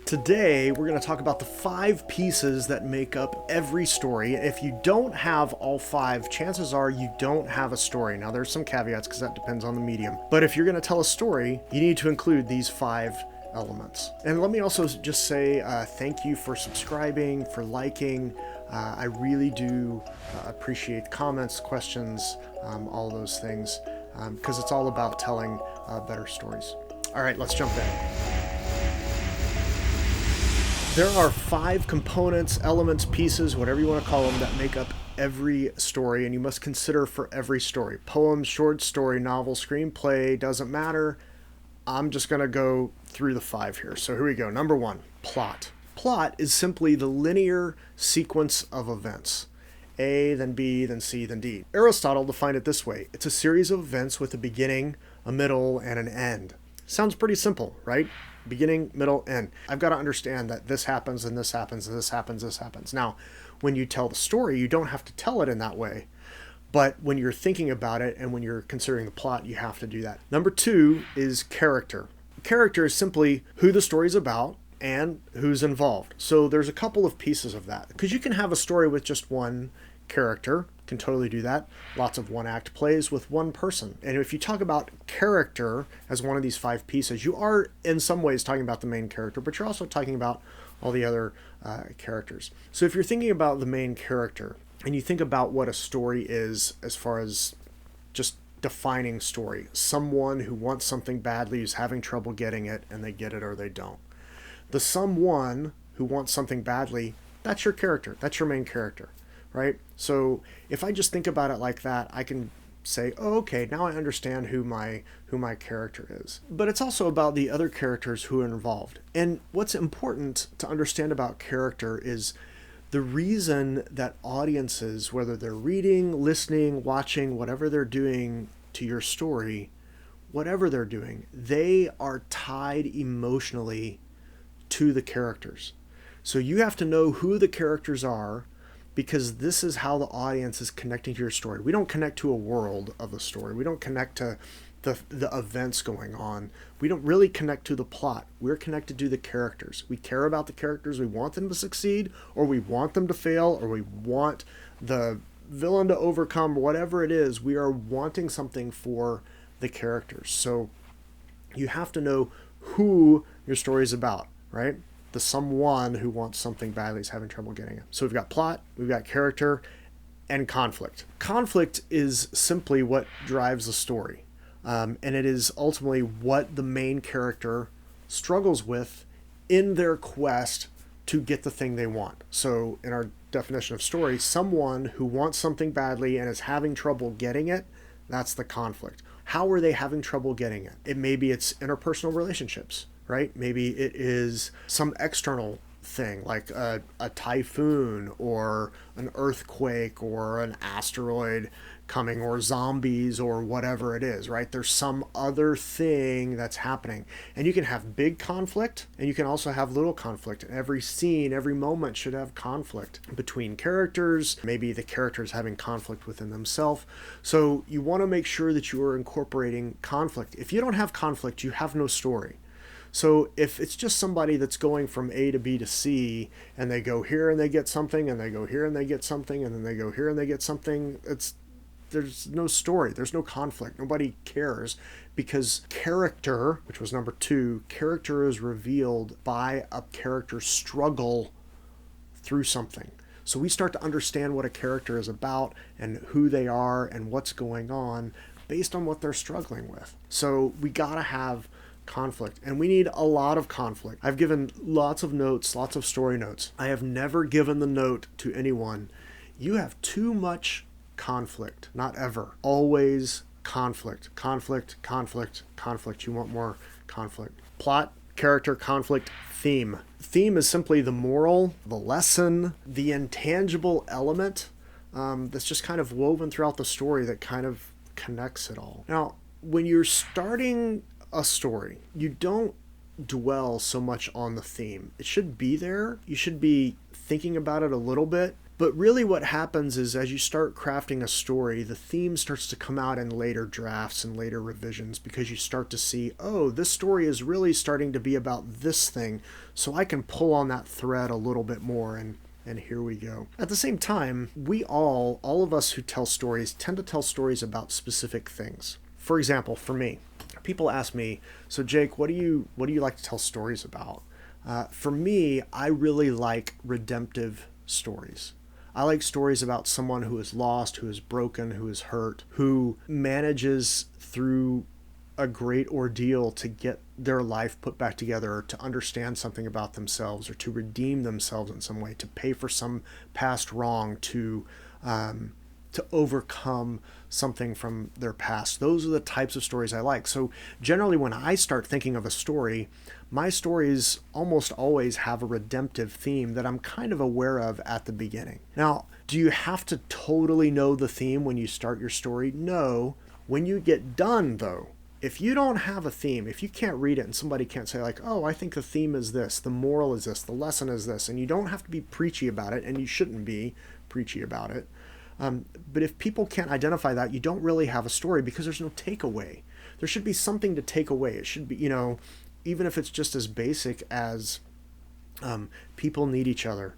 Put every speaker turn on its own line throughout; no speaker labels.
Today, we're going to talk about the 5 pieces that make up every story. If you don't have all 5, chances are you don't have a story. Now, there's some caveats because that depends on the medium. But if you're going to tell a story, you need to include these 5 elements. And let me also just say thank you for subscribing, for liking. I really do appreciate comments, questions, all those things, because it's all about telling better stories. All right, let's jump in. There are 5 components, elements, pieces, whatever you want to call them, that make up every story, and you must consider for every story. Poem, short story, novel, screenplay, doesn't matter. I'm just going to go through the 5 here. So here we go. Number 1, plot. Plot is simply the linear sequence of events. A, then B, then C, then D. Aristotle defined it this way. It's a series of events with a beginning, a middle, and an end. Sounds pretty simple, right? Beginning, middle, end. I've got to understand that this happens and this happens and this happens, this happens. Now, when you tell the story, you don't have to tell it in that way. But when you're thinking about it and when you're considering the plot, you have to do that. Number 2 is character. Character is simply who the story's about and who's involved. So there's a couple of pieces of that. Because you can have a story with just one character, can totally do that. Lots of one-act plays with one person. And if you talk about character as one of these 5 pieces, you are in some ways talking about the main character, but you're also talking about all the other characters. So if you're thinking about the main character and you think about what a story is as far as just defining story, someone who wants something badly is having trouble getting it and they get it or they don't. The someone who wants something badly, that's your character. That's your main character. Right? So if I just think about it like that, I can say, oh, okay, now I understand who my character is. But it's also about the other characters who are involved. And what's important to understand about character is the reason that audiences, whether they're reading, listening, watching, whatever they're doing to your story, whatever they're doing, they are tied emotionally to the characters. So you have to know who the characters are, because this is how the audience is connecting to your story. We don't connect to a world of the story. We don't connect to the events going on. We don't really connect to the plot. We're connected to the characters. We care about the characters. We want them to succeed, or we want them to fail, or we want the villain to overcome. Whatever it is, we are wanting something for the characters. So you have to know who your story is about, right? The someone who wants something badly is having trouble getting it. So we've got plot, we've got character, and conflict. Conflict is simply what drives the story. And it is ultimately what the main character struggles with in their quest to get the thing they want. So in our definition of story, someone who wants something badly and is having trouble getting it, that's the conflict. How are they having trouble getting it? Maybe it's interpersonal relationships. Right? Maybe it is some external thing like a typhoon or an earthquake or an asteroid coming or zombies or whatever it is, right? There's some other thing that's happening. And you can have big conflict and you can also have little conflict. Every scene, every moment should have conflict between characters. Maybe the characters having conflict within themselves. So you want to make sure that you are incorporating conflict. If you don't have conflict, you have no story. So if it's just somebody that's going from A to B to C and they go here and they get something and they go here and they get something and then they go here and they get something, there's no story. There's no conflict. Nobody cares because character, which was number 2, character is revealed by a character's struggle through something. So we start to understand what a character is about and who they are and what's going on based on what they're struggling with. So we gotta have conflict, and we need a lot of conflict. I've given lots of notes, lots of story notes. I have never given the note to anyone, you have too much conflict. Not ever. Always conflict, conflict, conflict, conflict. You want more conflict. Plot, character, conflict, theme. Theme is simply the moral, the lesson, the intangible element that's just kind of woven throughout the story that kind of connects it all. Now, when you're starting a story, you don't dwell so much on the theme. It should be there. You should be thinking about it a little bit, But really what happens is as you start crafting a story, the theme starts to come out in later drafts and later revisions because you start to see, oh, this story is really starting to be about this thing, so I can pull on that thread a little bit more, and here we go. At the same time, we all of us who tell stories tend to tell stories about specific things. For example, for me, people ask me, so Jake, what do you like to tell stories about? For me, I really like redemptive stories. I like stories about someone who is lost, who is broken, who is hurt, who manages through a great ordeal to get their life put back together, or to understand something about themselves, or to redeem themselves in some way, to pay for some past wrong, to overcome something from their past. Those are the types of stories I like. So generally when I start thinking of a story, my stories almost always have a redemptive theme that I'm kind of aware of at the beginning. Now, do you have to totally know the theme when you start your story? No. When you get done, though, if you don't have a theme, if you can't read it and somebody can't say like, oh, I think the theme is this, the moral is this, the lesson is this, and you don't have to be preachy about it, and you shouldn't be preachy about it. But if people can't identify that, you don't really have a story because there's no takeaway. There should be something to take away. It should be, even if it's just as basic as people need each other.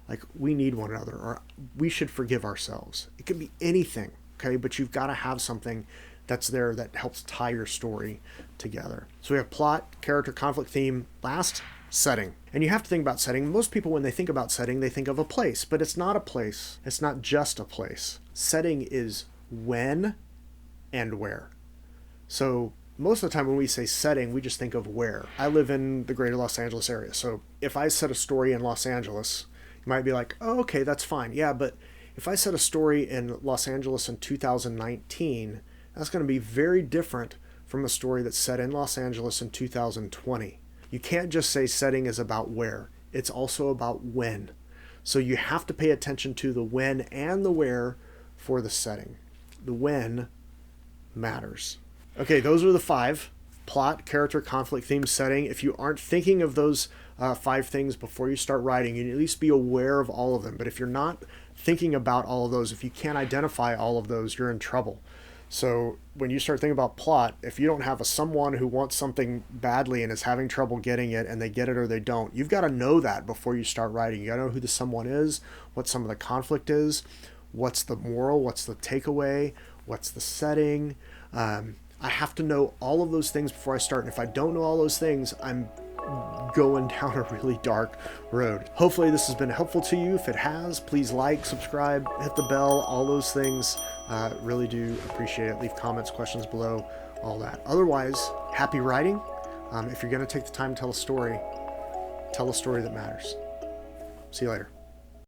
Like we need one another, or we should forgive ourselves. It could be anything, okay? But you've got to have something that's there that helps tie your story together. So we have plot, character, conflict, theme. Last, setting. And you have to think about setting. Most people, when they think about setting, they think of a place, but it's not a place. It's not just a place. Setting is when and where. So most of the time when we say setting, we just think of where. I live in the greater Los Angeles area. So if I set a story in Los Angeles, you might be like, oh, okay, that's fine. Yeah, but if I set a story in Los Angeles in 2019, that's going to be very different from a story that's set in Los Angeles in 2020. You can't just say setting is about where. It's also about when. So you have to pay attention to the when and the where for the setting. The when matters. Okay, those are the 5. Plot, character, conflict, theme, setting. If you aren't thinking of those 5 things before you start writing, you need at least be aware of all of them. But if you're not thinking about all of those, if you can't identify all of those, you're in trouble. So when you start thinking about plot, if you don't have someone who wants something badly and is having trouble getting it, and they get it or they don't, you've got to know that before you start writing. You got to know who the someone is, what some of the conflict is, what's the moral, what's the takeaway, what's the setting. I have to know all of those things before I start. And if I don't know all those things, I'm going down a really dark road. Hopefully this has been helpful to you. If it has, please like, subscribe, hit the bell, all those things. Really do appreciate it. Leave comments, questions below, all that. Otherwise, happy writing. If you're going to take the time to tell a story that matters. See you later.